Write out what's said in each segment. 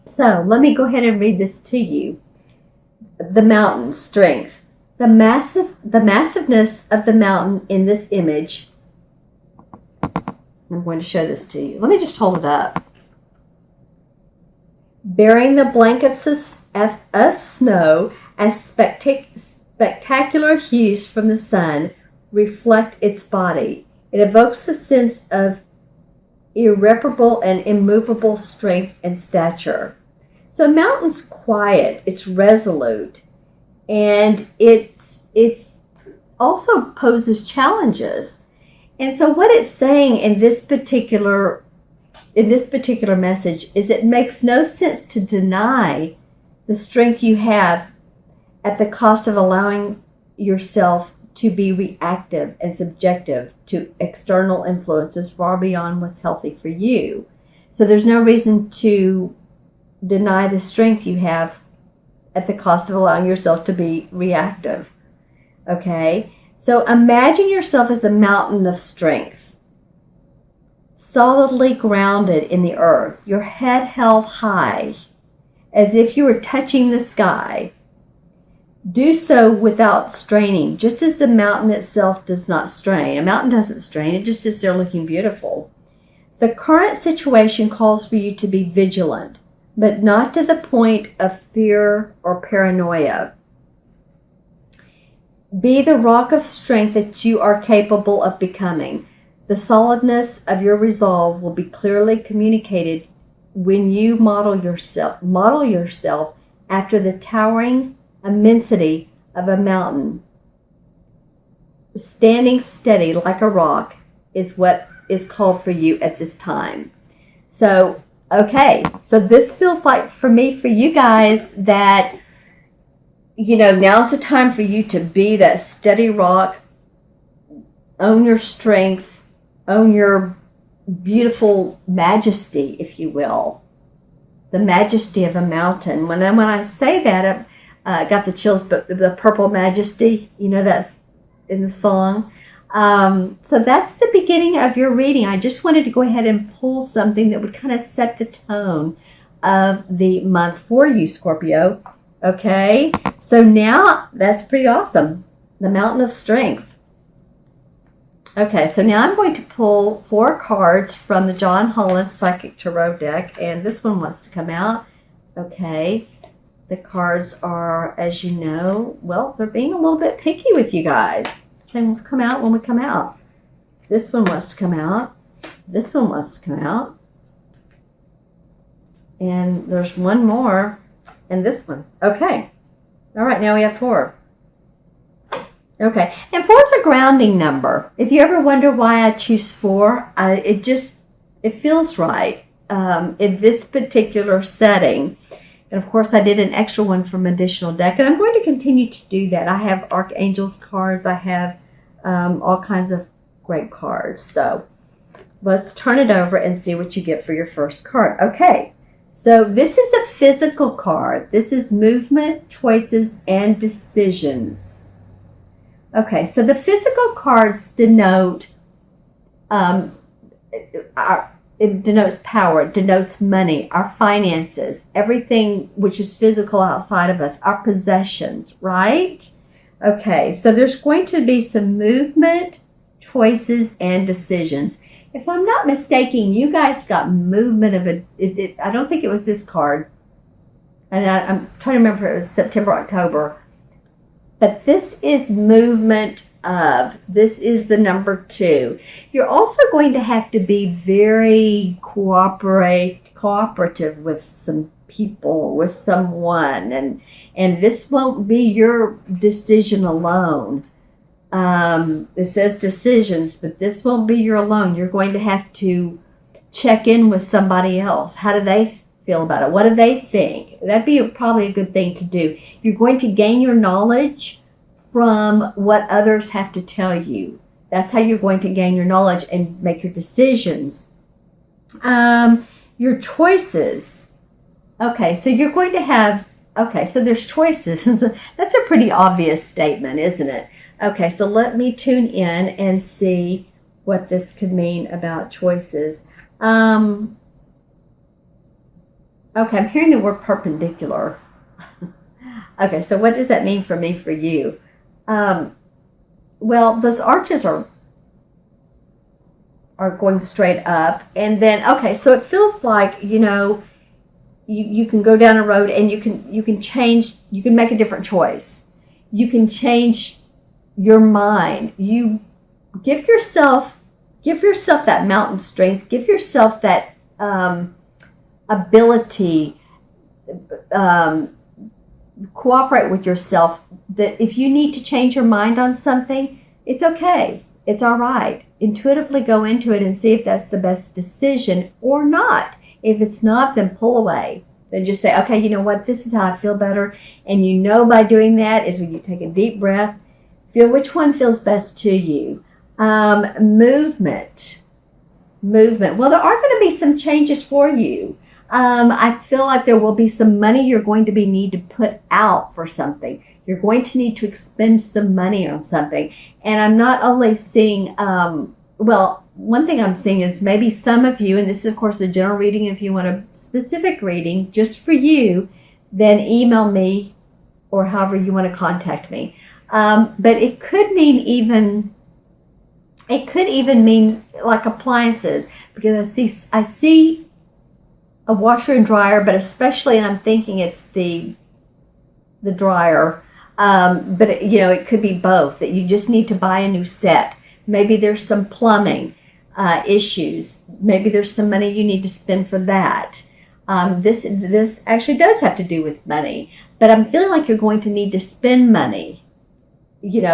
So let me go ahead and read this to you. The mountain, strength. The massiveness of the mountain in this image. I'm going to show this to you. Let me just hold it up. Bearing the blankets of snow as spectacular hues from the sun reflect its body. It evokes a sense of irreparable and immovable strength and stature. So a mountain's quiet, it's resolute, and it's also poses challenges. And so what it's saying in this particular message is it makes no sense to deny the strength you have at the cost of allowing yourself to be reactive and subjective to external influences far beyond what's healthy for you. So there's no reason to deny the strength you have at the cost of allowing yourself to be reactive. Okay? So imagine yourself as a mountain of strength, solidly grounded in the earth, your head held high, as if you were touching the sky. Do so without straining, just as the mountain itself does not strain. A mountain doesn't strain, it just sits there looking beautiful. The current situation calls for you to be vigilant, but not to the point of fear or paranoia. Be the rock of strength that you are capable of becoming. The solidness of your resolve will be clearly communicated when you model yourself after the towering immensity of a mountain. Standing steady like a rock is what is called for you at this time. So, okay, so this feels like for you guys, that, now's the time for you to be that steady rock, own your strength, own your beautiful majesty, if you will, the majesty of a mountain. When I say that, I got the chills, but the purple majesty, that's in the song. So that's the beginning of your reading. I just wanted to go ahead and pull something that would kind of set the tone of the month for you, Scorpio. Okay, so now that's pretty awesome. The Mountain of Strength. Okay, so now I'm going to pull 4 cards from the John Holland Psychic Tarot deck, and this one wants to come out. Okay, the cards are, as you know, well, they're being a little bit picky with you guys. Saying we'll come out when we come out. This one wants to come out. This one wants to come out. And there's one more. And this one. Okay. All right, now we have 4. Okay. And 4 is a grounding number. If you ever wonder why I choose 4, it feels right in this particular setting. And of course, I did an extra one from additional deck, and I'm going to continue to do that. I have Archangel's cards. I have all kinds of great cards. So let's turn it over and see what you get for your first card. Okay, so this is a physical card. This is movement, choices, and decisions. Okay, so the physical cards denote it denotes power, it denotes money, our finances, everything which is physical outside of us, our possessions, right? Okay, so there's going to be some movement, choices, and decisions. If I'm not mistaken, you guys got movement I don't think it was this card. And I'm trying to remember if it was September, October. But this is movement of. This is the number 2. You're also going to have to be very cooperative with some people, with someone, and this won't be your decision alone. It says decisions, but this won't be your alone. You're going to have to check in with somebody else. How do they feel about it? What do they think? That'd be probably a good thing to do. You're going to gain your knowledge from what others have to tell you. That's how you're going to gain your knowledge and make your decisions. Your choices. Okay, so you're going to have, so there's choices. That's a pretty obvious statement, isn't it? Okay, so let me tune in and see what this could mean about choices. Okay, I'm hearing the word perpendicular. Okay, so what does that mean for me, for you? Well, those arches are going straight up. And then, okay, so it feels like, you can go down a road and you can change, you can make a different choice. You can change your mind. You give yourself that mountain strength. Give yourself that ability, cooperate with yourself, that if you need to change your mind on something, it's okay. It's all right. Intuitively go into it and see if that's the best decision or not. If it's not, then pull away. Then just say, okay, you know what? This is how I feel better. And by doing that is when you take a deep breath, feel which one feels best to you. Movement. Well, there are going to be some changes for you. I feel like there will be some money you're going to need to put out for something. You're going to need to expend some money on something. And I'm not only seeing, one thing I'm seeing is maybe some of you, and this is of course a general reading, if you want a specific reading just for you, then email me or however you want to contact me. But it could even mean like appliances, because I see a washer and dryer, but especially, and I'm thinking it's the dryer. But it could be both, that you just need to buy a new set. Maybe there's some plumbing issues. Maybe there's some money you need to spend for that. This actually does have to do with money, but I'm feeling like you're going to need to spend money. We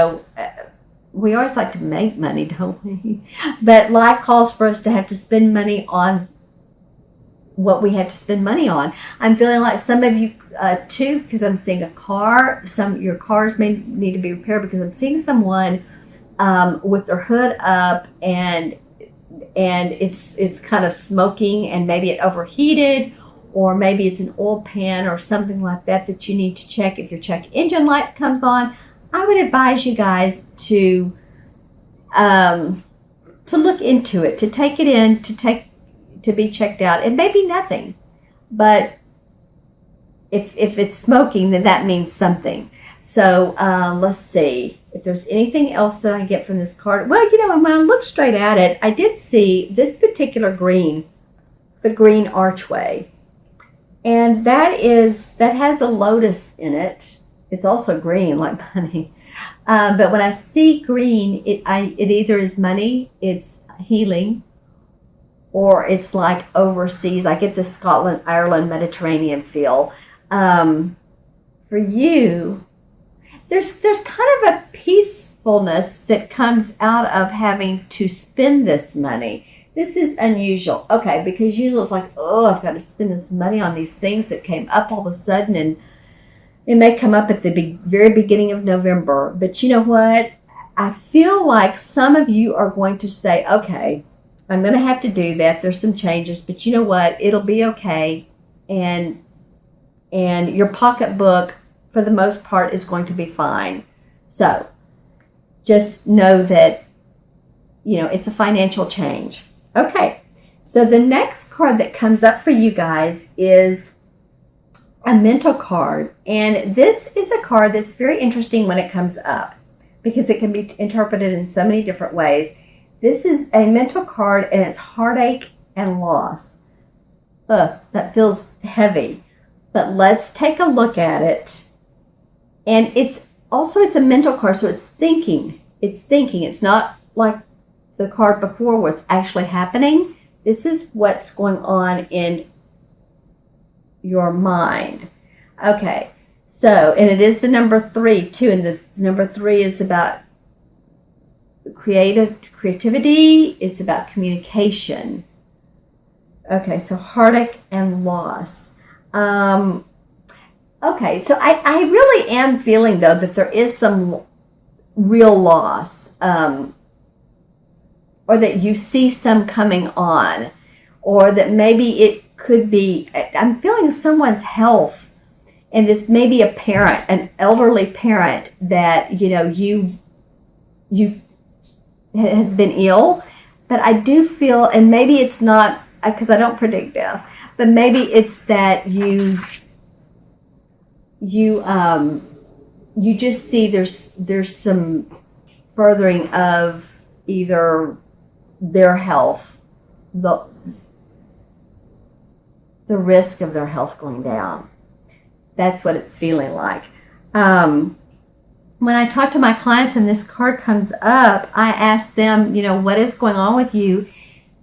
always like to make money, don't we? But life calls for us to have to spend money on what we have to spend money on. I'm feeling like some of you too, because I'm seeing a car. Your cars may need to be repaired, because I'm seeing someone with their hood up and it's kind of smoking, and maybe it overheated, or maybe it's an oil pan or something like that you need to check. If your check engine light comes on, I would advise you guys to look into it, to take it in, to be checked out. It may be nothing, but if it's smoking, then that means something. So let's see if there's anything else that I get from this card. Well, when I look straight at it, I did see this particular green, the green archway, and that has a lotus in it. It's also green, like money. But when I see green, it either is money, it's healing, or it's like overseas. I get the Scotland, Ireland, Mediterranean feel. For you, there's kind of a peacefulness that comes out of having to spend this money. This is unusual. Okay, because usually it's like, oh, I've got to spend this money on these things that came up all of a sudden, and it may come up at the very beginning of November. But you know what? I feel like some of you are going to say, okay, I'm going to have to do that. There's some changes, but you know what? It'll be okay. And your pocketbook, for the most part, is going to be fine. So just know that, it's a financial change. Okay. So the next card that comes up for you guys is a mental card. And this is a card that's very interesting when it comes up, because it can be interpreted in so many different ways. This is a mental card, and it's heartache and loss. That feels heavy. But let's take a look at it. And it's a mental card, so it's thinking. It's not like the card before where it's actually happening. This is what's going on in your mind. Okay. So, and it is the number 3 too, and the number 3 is about creativity. It's about communication. Okay, so heartache and loss. Okay, so I really am feeling, though, that there is some real loss, or that you see some coming on, or that maybe it could be, I'm feeling someone's health, and this may be a parent, an elderly parent that, you has been ill, but I do feel, and maybe it's not, because I don't predict death, but maybe it's that you just see there's some furthering of either their health, the risk of their health going down. That's what it's feeling like. When I talk to my clients and this card comes up, I ask them, what is going on with you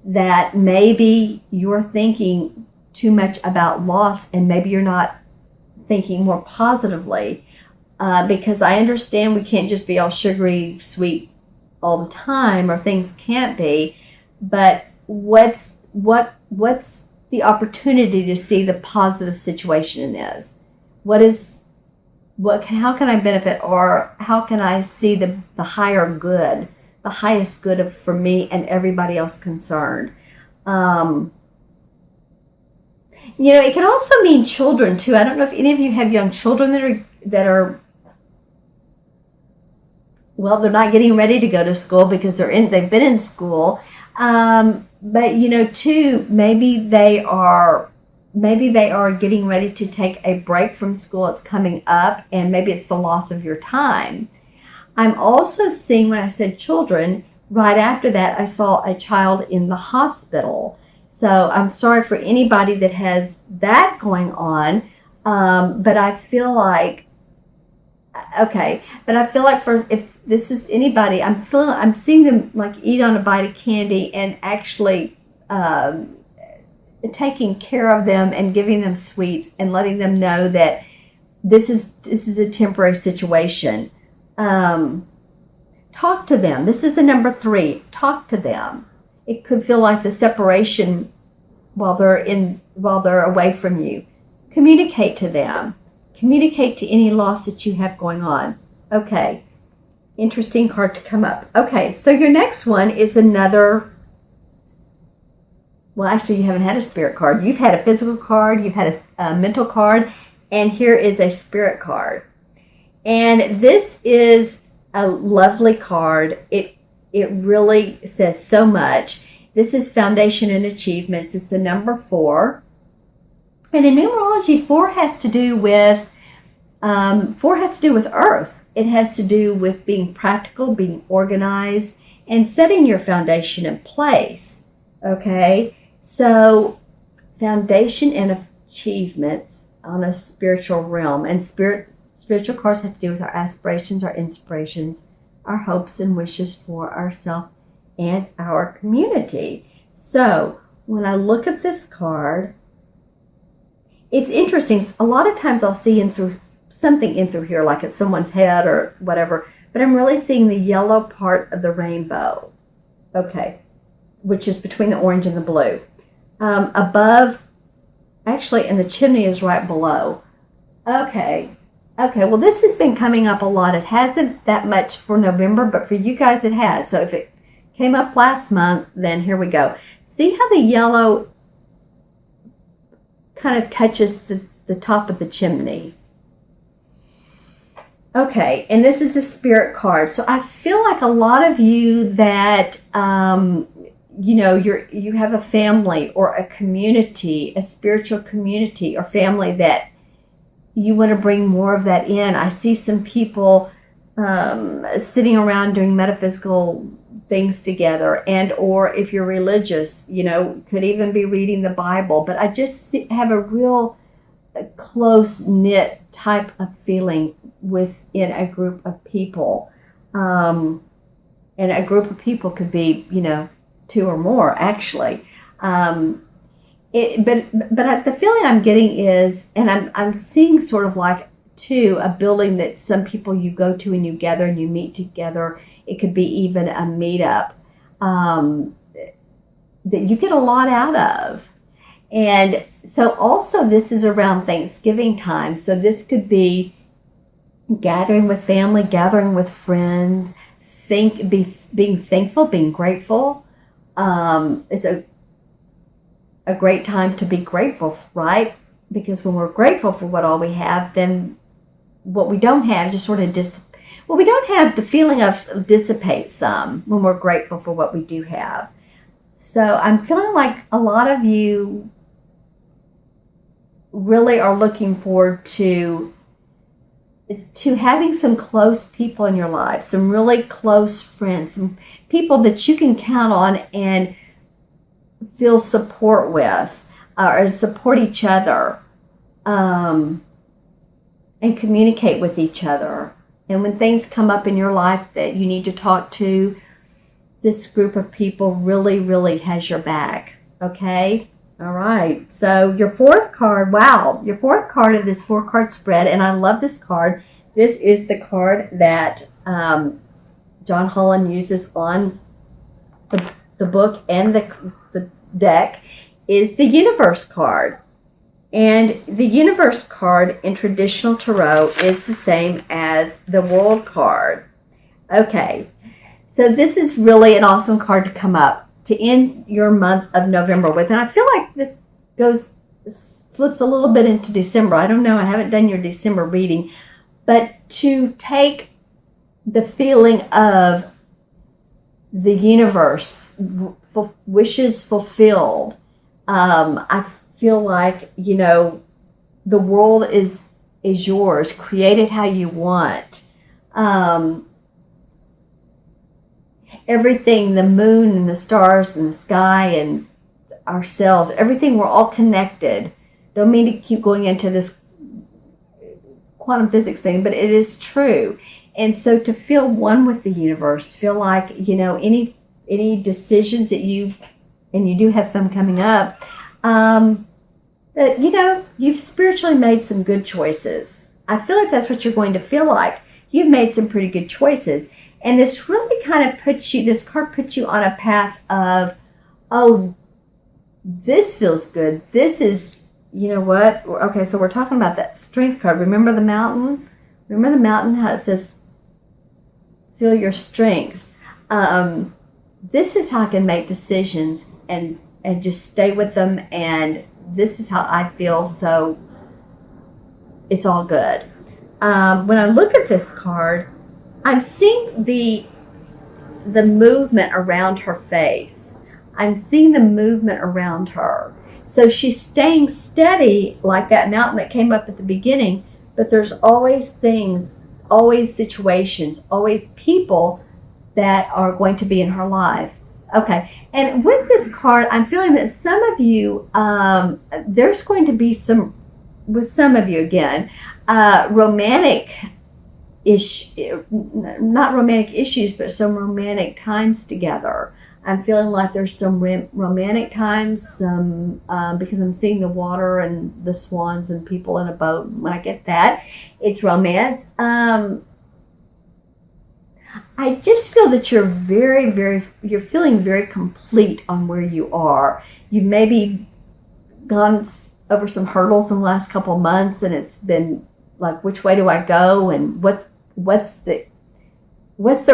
that maybe you're thinking too much about loss and maybe you're not thinking more positively. Because I understand we can't just be all sugary sweet all the time, or things can't be, but what's the opportunity to see the positive situation in this? How can I benefit, or how can I see the higher good, the highest good for me and everybody else concerned? It can also mean children too. I don't know if any of you have young children that are well, they're not getting ready to go to school because they've been in school. But too, maybe they are getting ready to take a break from school. It's coming up, and maybe it's the loss of your time. I'm also seeing, when I said children, right after that, I saw a child in the hospital. So I'm sorry for anybody that has that going on. But I feel like, if this is anybody, I'm seeing them like eat on a bite of candy and actually taking care of them and giving them sweets and letting them know that this is a temporary situation. Talk to them. This is the number 3. Talk to them. It could feel like the separation while they're away from you. Communicate to them. Communicate to any loss that you have going on. Okay. Interesting card to come up. Okay, so your next one is another. Well, actually, you haven't had a spirit card. You've had a physical card, you've had a mental card, and here is a spirit card. And this is a lovely card. It really says so much. This is Foundation and Achievements. It's the number 4. And in numerology, 4 has to do with Earth. It has to do with being practical, being organized, and setting your foundation in place. Okay? So, foundation and achievements on a spiritual realm. And spiritual cards have to do with our aspirations, our inspirations, our hopes and wishes for ourselves and our community. So, when I look at this card, it's interesting. A lot of times I'll see something in through here, like it's someone's head or whatever, but I'm really seeing the yellow part of the rainbow. Okay, which is between the orange and the blue. Above, actually, and the chimney is right below. Okay, well, this has been coming up a lot. It hasn't that much for November, but for you guys it has. So if it came up last month, then here we go. See how the yellow kind of touches the top of the chimney? Okay, and this is a spirit card. So I feel like a lot of you that, you have a family or a community, a spiritual community or family that you want to bring more of that in. I see some people sitting around doing metaphysical things together, and or if you're religious, could even be reading the Bible. But I just have a real close-knit type of feeling within a group of people. And a group of people could be, 2 or more, actually. But the feeling I'm getting is, and I'm seeing sort of like, too, a building that some people you go to and you gather and you meet together. It could be even a meetup that you get a lot out of. And so also this is around Thanksgiving time. So this could be gathering with family, gathering with friends, being thankful, being grateful. It's a great time to be grateful, right? Because when we're grateful for what all we have, then what we don't have just sort of we don't have the feeling of dissipate some when we're grateful for what we do have. So I'm feeling like a lot of you really are looking forward to having some close people in your life, some really close friends, some people that you can count on and feel support with, or support each other, and communicate with each other. And when things come up in your life that you need to talk to, this group of people really, really has your back. Okay? All right. So your fourth card, wow, your fourth card of this 4-card spread, and I love this card. This is the card that John Holland uses on the book and the deck, is the Universe card. And the Universe card in traditional tarot is the same as the World card. Okay, so this is really an awesome card to come up to end your month of November with. And I feel like this slips a little bit into December. I don't know, I haven't done your December reading. But to take the feeling of the universe, wishes fulfilled, I feel like, the world is yours. Create it how you want. Everything, the moon and the stars and the sky and ourselves, everything, we're all connected. Don't mean to keep going into this quantum physics thing, but it is true. And so to feel one with the universe, feel like, any decisions that you do have some coming up, that, you've spiritually made some good choices. I feel like that's what you're going to feel like. You've made some pretty good choices. And this really kind of this card puts you on a path of, oh, this feels good. This is, you know what? Okay, so we're talking about that strength card. Remember the mountain? Remember the mountain, how it says, feel your strength. This is how I can make decisions and just stay with them. And this is how I feel. So it's all good. When I look at this card, I'm seeing the movement around her face. I'm seeing the movement around her. So she's staying steady like that mountain that came up at the beginning, but there's always things, always situations, always people that are going to be in her life. Okay, and with this card, I'm feeling that some of you, there's going to be with some of you again, romantic not romantic issues, but some romantic times together. I'm feeling like there's some romantic times, because I'm seeing the water and the swans and people in a boat. When I get that, it's romance. I just feel that you're you're feeling very complete on where you are. You've maybe gone over some hurdles in the last couple of months, and it's been like, which way do I go, and what's the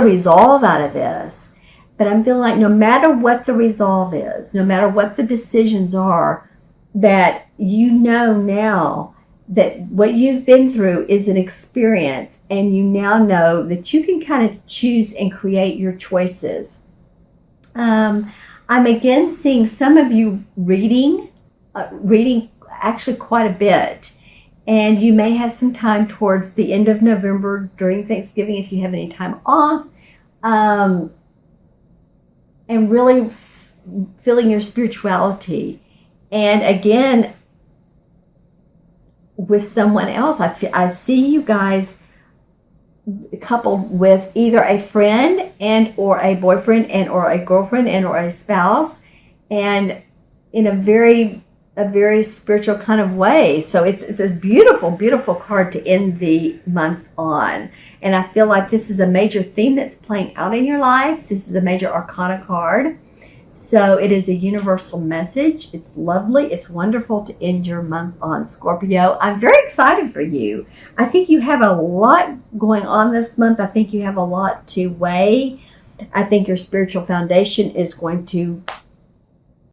resolve out of this? But I'm feeling like no matter what the resolve is, no matter what the decisions are, that now that what you've been through is an experience, and you now know that you can kind of choose and create your choices. I'm again seeing some of you reading actually quite a bit. And you may have some time towards the end of November during Thanksgiving if you have any time off. And really feeling your spirituality. And again, with someone else, I see you guys coupled with either a friend and or a boyfriend and or a girlfriend and or a spouse, and in a very spiritual kind of way. So it's a beautiful, beautiful card to end the month on. And I feel like this is a major theme that's playing out in your life. This is a major arcana card. So it is a universal message. It's lovely. It's wonderful to end your month on, Scorpio. I'm very excited for you. I think you have a lot going on this month. I think you have a lot to weigh. I think your spiritual foundation is going to